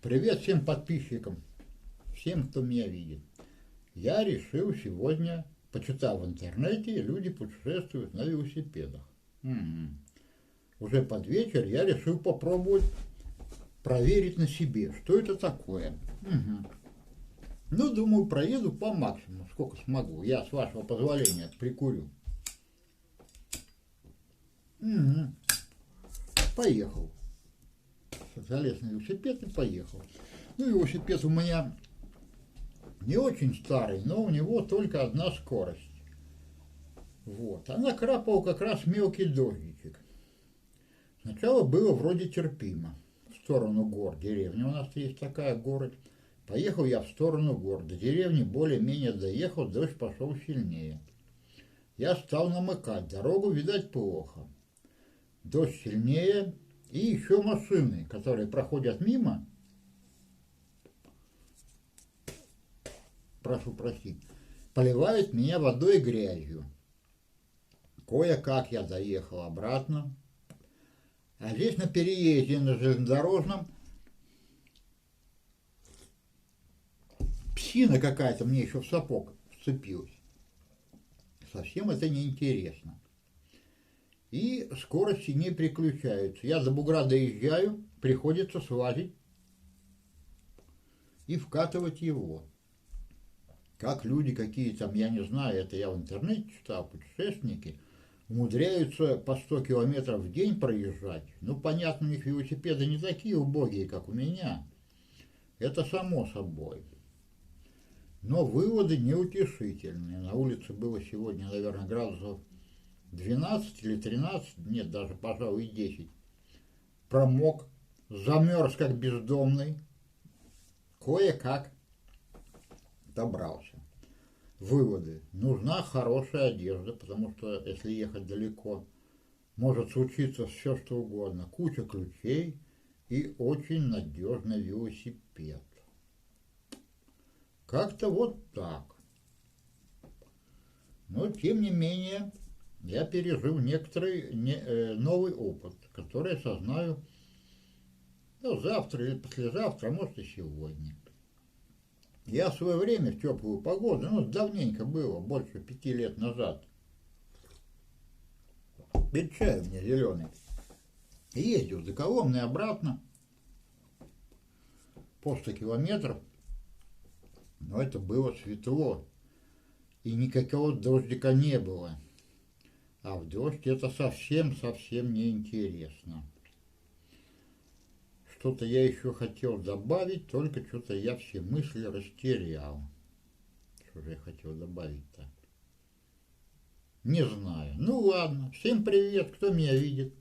Привет всем подписчикам, всем, кто меня видит. Я решил сегодня, почитав в интернете, люди путешествуют на велосипедах. Уже под вечер я решил попробовать проверить на себе, что это такое. Ну, думаю, проеду по максимуму, сколько смогу. Я, с вашего позволения, прикурю. Поехал. Залез на велосипед и поехал. Ну, велосипед у меня не очень старый, но у него только одна скорость. Вот. А накрапал как раз мелкий дождичек. Сначала было вроде терпимо. В сторону гор, деревня у нас есть такая, город. Поехал я в сторону гор. До деревни более-менее доехал, дождь пошел сильнее. Я стал намыкать, дорогу видать плохо. Дождь сильнее, и еще машины, которые проходят мимо, прошу простить, поливают меня водой и грязью. Кое-как я доехал обратно. А здесь на переезде на железнодорожном псина какая-то мне еще в сапог вцепилась. Совсем это неинтересно. И скорости не переключаются. Я до бугра доезжаю, приходится слазить и вкатывать его. Как люди какие там, я не знаю, это я в интернете читал, путешественники, умудряются по 100 километров в день проезжать. Ну, понятно, у них велосипеды не такие убогие, как у меня. Это само собой. Но выводы неутешительные. На улице было сегодня, наверное, градусов 12 или 13, нет, даже, пожалуй, 10. Промок, замерз как бездомный. Кое-как добрался. Выводы. Нужна хорошая одежда, потому что если ехать далеко, может случиться все что угодно. Куча ключей и очень надежный велосипед. Как-то вот так. Но, тем не менее, я пережил некоторый новый опыт, который осознаю завтра или послезавтра, а может и сегодня. Я в свое время в теплую погоду, давненько было, больше 5 лет назад, перед чаем мне зеленый, ездил до Коломны обратно по 100 километров, но это было светло, и никакого дождика не было. А в дождь это совсем неинтересно. Что-то я еще хотел добавить, только что-то я все мысли растерял. Что же я хотел добавить-то? Не знаю. Ну ладно. Всем привет, кто меня видит.